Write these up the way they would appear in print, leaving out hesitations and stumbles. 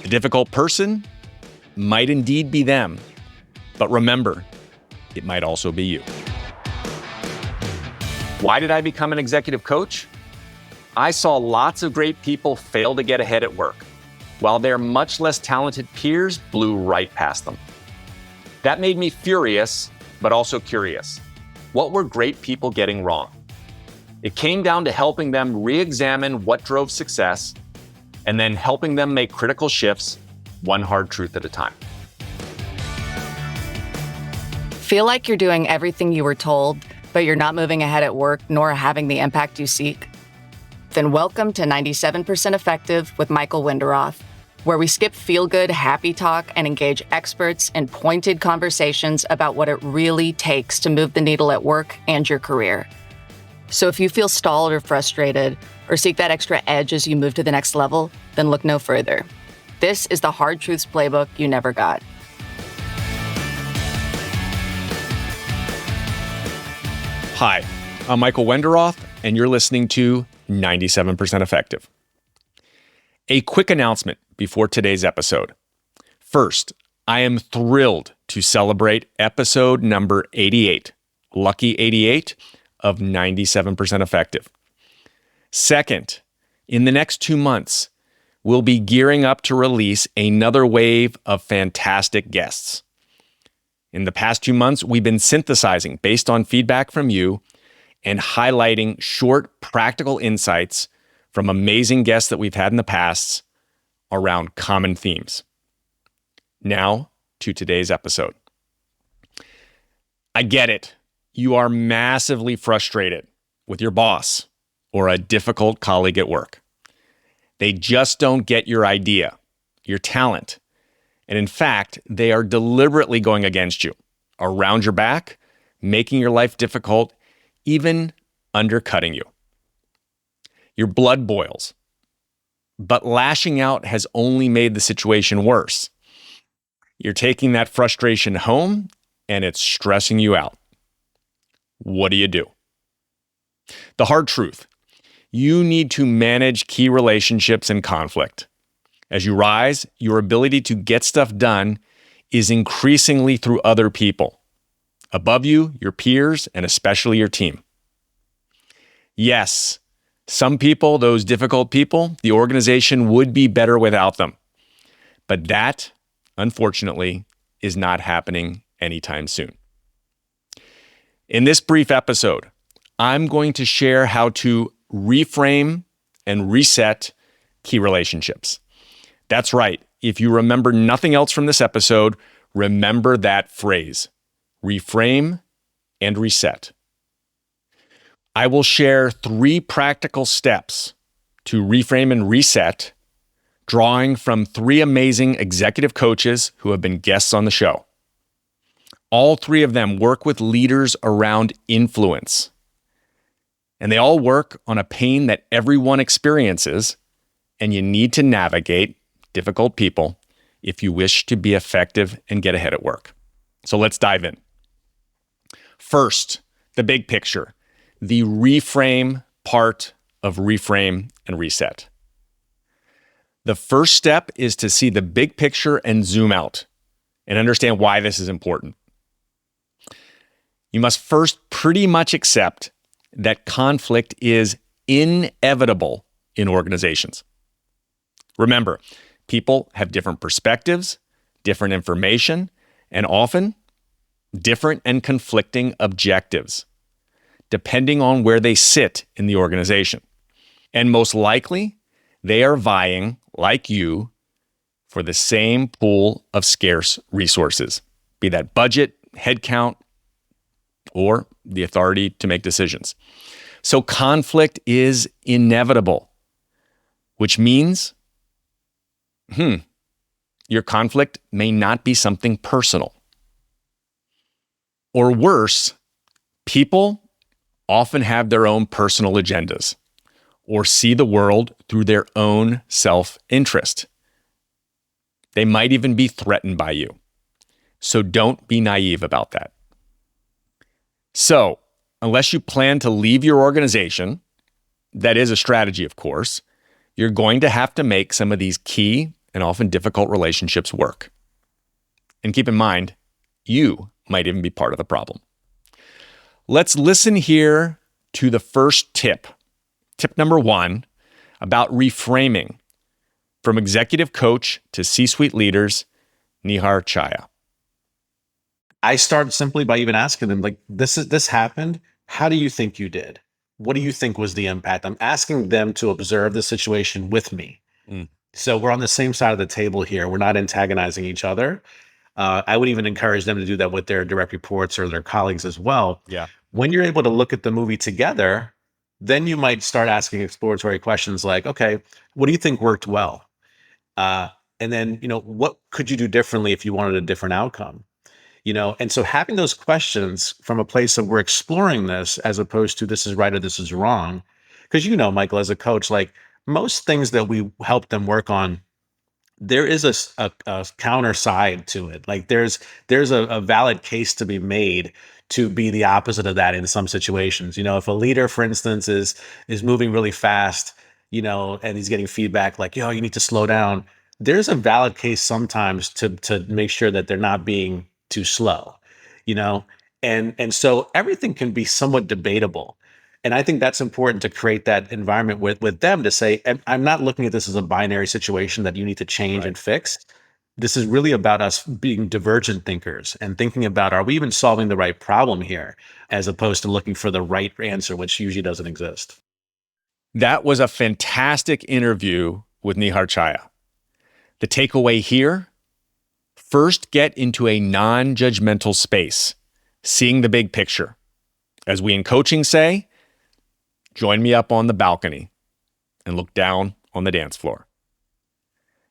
The difficult person might indeed be them, but remember, it might also be you. Why did I become an executive coach? I saw lots of great people fail to get ahead at work, while their much less talented peers blew right past them. That made me furious, but also curious. What were great people getting wrong? It came down to helping them re-examine what drove success, and then helping them make critical shifts, one hard truth at a time. Feel like you're doing everything you were told, but you're not moving ahead at work nor having the impact you seek? Then welcome to 97% Effective with Michael Wenderoth, where we skip feel-good, happy talk and engage experts in pointed conversations about what it really takes to move the needle at work and your career. So if you feel stalled or frustrated, or seek that extra edge as you move to the next level, then look no further. This is the Hard Truths Playbook you never got. Hi, I'm Michael Wenderoth, and you're listening to 97% Effective. A quick announcement before today's episode. First, I am thrilled to celebrate episode number 88, lucky 88 of 97% Effective. Second, in the next 2 months, we'll be gearing up to release another wave of fantastic guests. In the past 2 months, we've been synthesizing based on feedback from you and highlighting short, practical insights from amazing guests that we've had in the past around common themes. Now to today's episode. I get it. You are massively frustrated with your boss or a difficult colleague at work. They just don't get your idea, your talent. And in fact, they are deliberately going against you, around your back, making your life difficult, even undercutting you. Your blood boils. But lashing out has only made the situation worse. You're taking that frustration home, and it's stressing you out. What do you do? The hard truth. You need to manage key relationships and conflict. As you rise, your ability to get stuff done is increasingly through other people. Above you, your peers, and especially your team. Yes, some people, those difficult people, the organization would be better without them. But that, unfortunately, is not happening anytime soon. In this brief episode, I'm going to share how to reframe and reset key relationships. That's right. If you remember nothing else from this episode, remember that phrase, reframe and reset. I will share 3 practical steps to reframe and reset, drawing from 3 amazing executive coaches who have been guests on the show. All 3 of them work with leaders around influence. And they all work on a pain that everyone experiences, and you need to navigate difficult people if you wish to be effective and get ahead at work. So let's dive in. First, the big picture, the reframe part of reframe and reset. The first step is to see the big picture and zoom out and understand why this is important. You must first pretty much accept that conflict is inevitable in organizations. Remember, people have different perspectives, different information, and often different and conflicting objectives, depending on where they sit in the organization. And most likely, they are vying, like you, for the same pool of scarce resources, be that budget, headcount, or the authority to make decisions. So conflict is inevitable, which means your conflict may not be something personal. Or worse, people often have their own personal agendas or see the world through their own self-interest. They might even be threatened by you. So don't be naive about that. So, unless you plan to leave your organization, that is a strategy, of course, you're going to have to make some of these key and often difficult relationships work. And keep in mind, you might even be part of the problem. Let's listen here to the first tip. Tip number 1 about reframing from executive coach to C-suite leaders, Nihar Chhaya. I start simply by even asking them, like, this happened. How do you think you did? What do you think was the impact? I'm asking them to observe the situation with me. So we're on the same side of the table here. We're not antagonizing each other. I would even encourage them to do that with their direct reports or their colleagues as well. Yeah. When you're able to look at the movie together, then you might start asking exploratory questions like, okay, what do you think worked well? And then, what could you do differently if you wanted a different outcome? And so having those questions from a place of we're exploring this as opposed to this is right or this is wrong. Because, Michael, as a coach, like most things that we help them work on, there is a counter side to it. Like there's a valid case to be made to be the opposite of that in some situations. If a leader, for instance, is moving really fast, and he's getting feedback like, you need to slow down. There's a valid case sometimes to make sure that they're not being too slow, and so everything can be somewhat debatable. And I think that's important to create that environment with them to say, I'm not looking at this as a binary situation that you need to change and fix. This is really about us being divergent thinkers and thinking about, are we even solving the right problem here, as opposed to looking for the right answer, which usually doesn't exist. That was a fantastic interview with Nihar Chhaya. The takeaway here, first get into a non-judgmental space, seeing the big picture. As we in coaching say, join me up on the balcony and look down on the dance floor.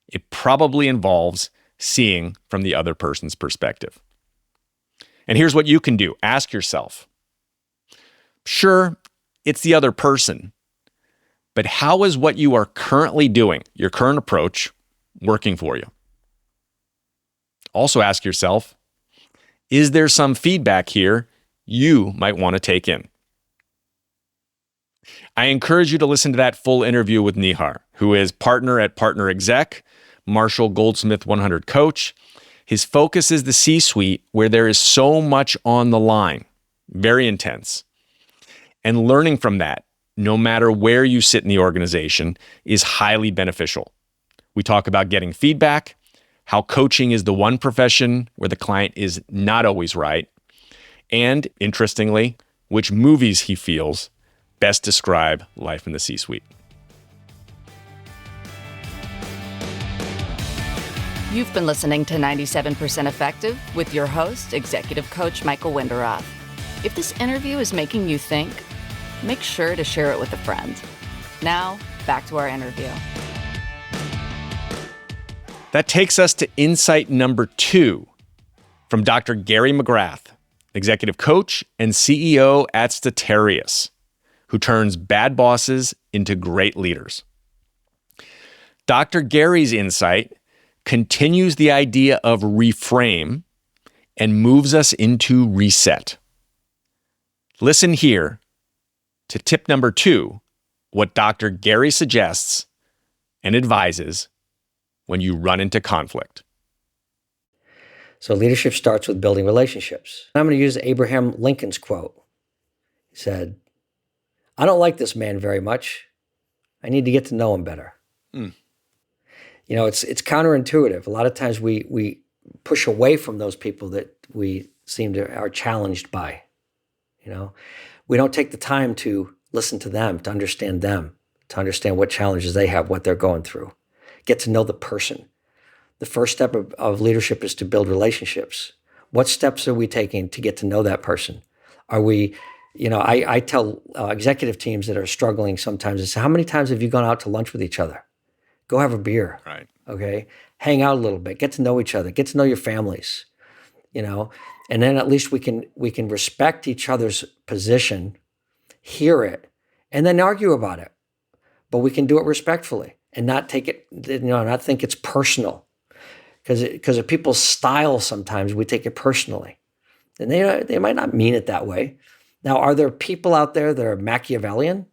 It probably involves seeing from the other person's perspective. And here's what you can do. Ask yourself, sure, it's the other person, but how is what you are currently doing, your current approach, working for you? Also ask yourself, is there some feedback here you might want to take in? I encourage you to listen to that full interview with Nihar, who is partner at Partner Exec, Marshall Goldsmith 100 coach. His focus is the C-suite, where there is so much on the line, very intense. And learning from that, no matter where you sit in the organization, is highly beneficial. We talk about getting feedback, how coaching is the one profession where the client is not always right, and, interestingly, which movies he feels best describe life in the C-suite. You've been listening to 97% Effective with your host, Executive Coach Michael Wenderoth. If this interview is making you think, make sure to share it with a friend. Now, back to our interview. That takes us to insight number 2 from Dr. Gary McGrath, executive coach and CEO at Statarius, who turns bad bosses into great leaders. Dr. Gary's insight continues the idea of reframe and moves us into reset. Listen here to tip number 2, what Dr. Gary suggests and advises when you run into conflict. So leadership starts with building relationships. I'm going to use Abraham Lincoln's quote. He said, "I don't like this man very much. I need to get to know him better." It's counterintuitive. A lot of times we push away from those people that we seem to are challenged by. We don't take the time to listen to them, to understand what challenges they have, what they're going through. Get to know the person. The first step of leadership is to build relationships. What steps are we taking to get to know that person? Are we, I tell executive teams that are struggling sometimes, I say, how many times have you gone out to lunch with each other? Go have a beer. Right. Okay. Hang out a little bit. Get to know each other. Get to know your families. And then at least we can respect each other's position, hear it, and then argue about it. But we can do it respectfully and not take it, not think it's personal. Because of people's style, sometimes we take it personally, and they might not mean it that way. Now, are there people out there that are Machiavellian,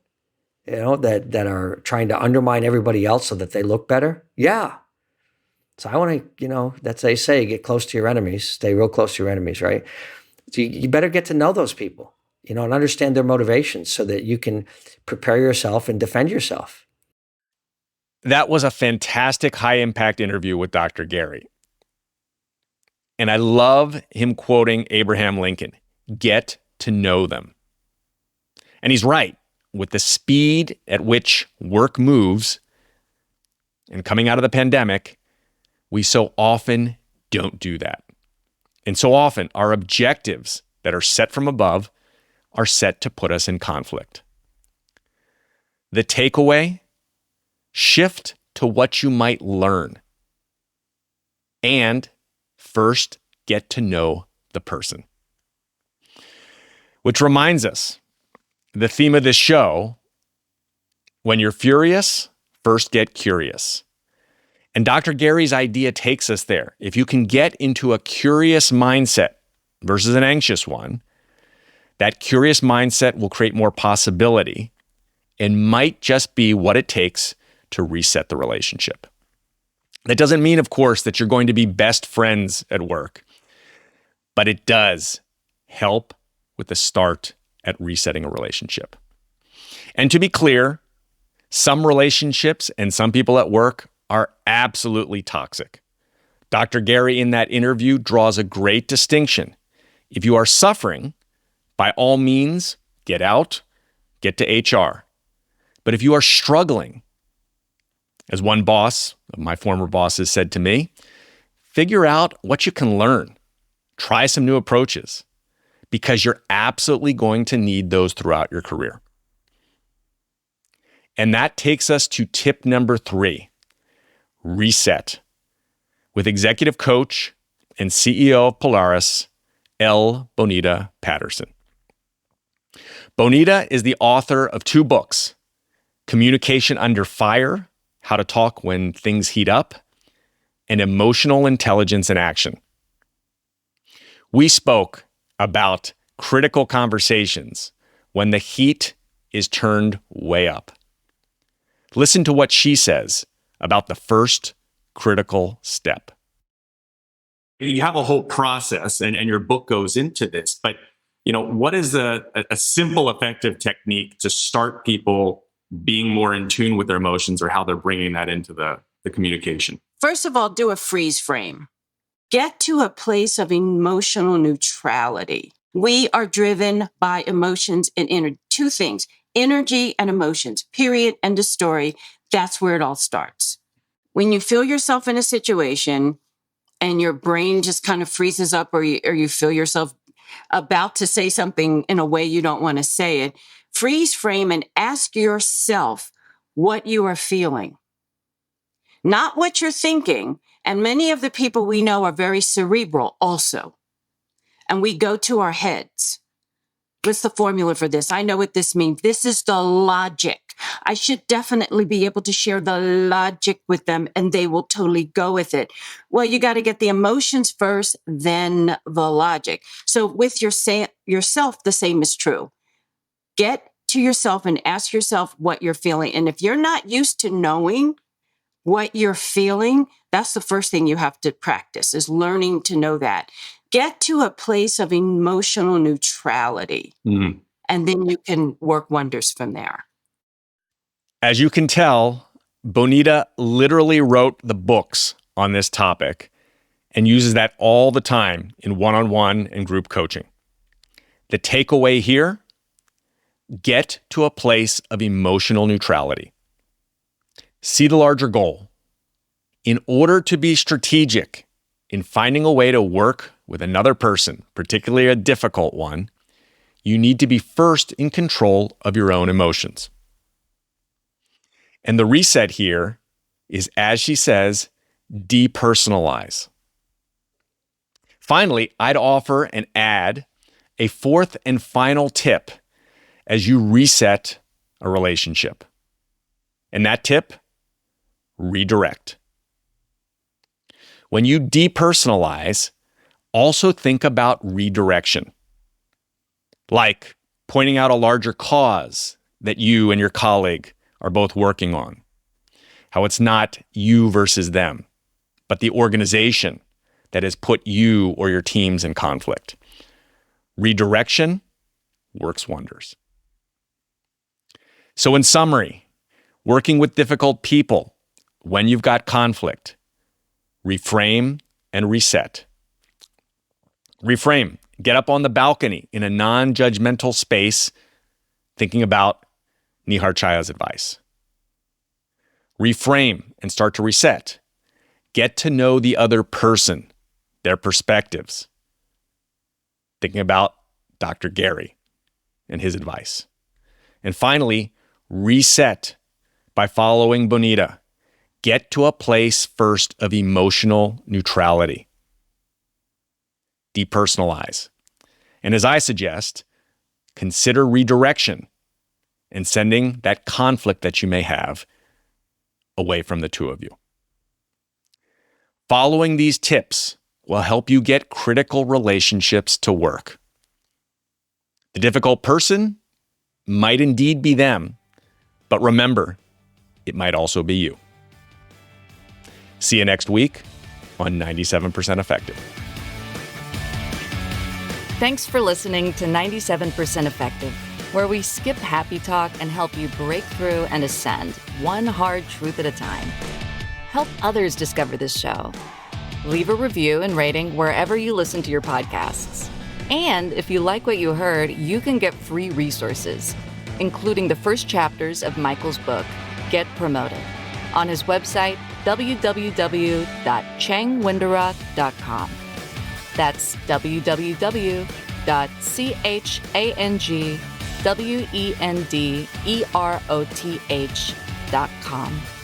that are trying to undermine everybody else so that they look better? Yeah, So I want to, that's they say, get close to your enemies, stay real close to your enemies, right? So you better get to know those people, and understand their motivations so that you can prepare yourself and defend yourself. That was a fantastic high-impact interview with Dr. Gary. And I love him quoting Abraham Lincoln, get to know them. And he's right. With the speed at which work moves, and coming out of the pandemic, we so often don't do that. And so often our objectives that are set from above are set to put us in conflict. The takeaway, shift to what you might learn. And first, get to know the person. Which reminds us, the theme of this show, when you're furious, first get curious. And Dr. Gary's idea takes us there. If you can get into a curious mindset versus an anxious one, that curious mindset will create more possibility and might just be what it takes to reset the relationship. That doesn't mean, of course, that you're going to be best friends at work, but it does help with the start at resetting a relationship. And to be clear, some relationships and some people at work are absolutely toxic. Dr. Gary in that interview draws a great distinction. If you are suffering, by all means, get out, get to HR. But if you are struggling, as one boss of my former bosses said to me, figure out what you can learn. Try some new approaches, because you're absolutely going to need those throughout your career. And that takes us to tip number 3, reset, with executive coach and CEO of Polaris, L Bonita Patterson. Bonita is the author of 2 books, Communication Under Fire, How to Talk When Things Heat Up, and Emotional Intelligence in Action. We spoke about critical conversations when the heat is turned way up. Listen to what she says about the first critical step. You have a whole process, and your book goes into this, but what is a simple, effective technique to start people being more in tune with their emotions, or how they're bringing that into the communication? First of all, do a freeze frame. Get to a place of emotional neutrality. We are driven by emotions and energy. 2 things, energy and emotions, period, end of story. That's where it all starts. When you feel yourself in a situation and your brain just kind of freezes up, or you feel yourself about to say something in a way you don't want to say it, freeze frame and ask yourself what you are feeling, not what you're thinking. And many of the people we know are very cerebral also. And we go to our heads. What's the formula for this? I know what this means. This is the logic. I should definitely be able to share the logic with them, and they will totally go with it. Well, you got to get the emotions first, then the logic. So with yourself, the same is true. Get to yourself and ask yourself what you're feeling. And if you're not used to knowing what you're feeling, that's the first thing you have to practice, is learning to know that. Get to a place of emotional neutrality, and then you can work wonders from there. As you can tell, Bonita literally wrote the books on this topic and uses that all the time in one-on-one and group coaching. The takeaway here, get to a place of emotional neutrality. See the larger goal. In order to be strategic in finding a way to work with another person, particularly a difficult one, you need to be first in control of your own emotions. And the reset here is, as she says, de-personalize. Finally, I'd offer and add a 4th and final tip as you reset a relationship. And that tip, redirect. When you depersonalize, also think about redirection. Like pointing out a larger cause that you and your colleague are both working on. How it's not you versus them, but the organization that has put you or your teams in conflict. Redirection works wonders. So in summary, working with difficult people when you've got conflict, reframe and reset. Reframe. Get up on the balcony in a non-judgmental space, thinking about Nihar Chhaya's advice. Reframe and start to reset. Get to know the other person, their perspectives. Thinking about Dr. Gary and his advice. And finally, reset by following Bonita. Get to a place first of emotional neutrality. De-personalize. And as I suggest, consider redirection and sending that conflict that you may have away from the two of you. Following these tips will help you get critical relationships to work. The difficult person might indeed be them, but remember, it might also be you. See you next week on 97% Effective. Thanks for listening to 97% Effective, where we skip happy talk and help you break through and ascend one hard truth at a time. Help others discover this show. Leave a review and rating wherever you listen to your podcasts. And if you like what you heard, you can get free resources, including the first chapters of Michael's book, Get Promoted, on his website, www.changwenderoth.com. That's www.changwenderoth.com.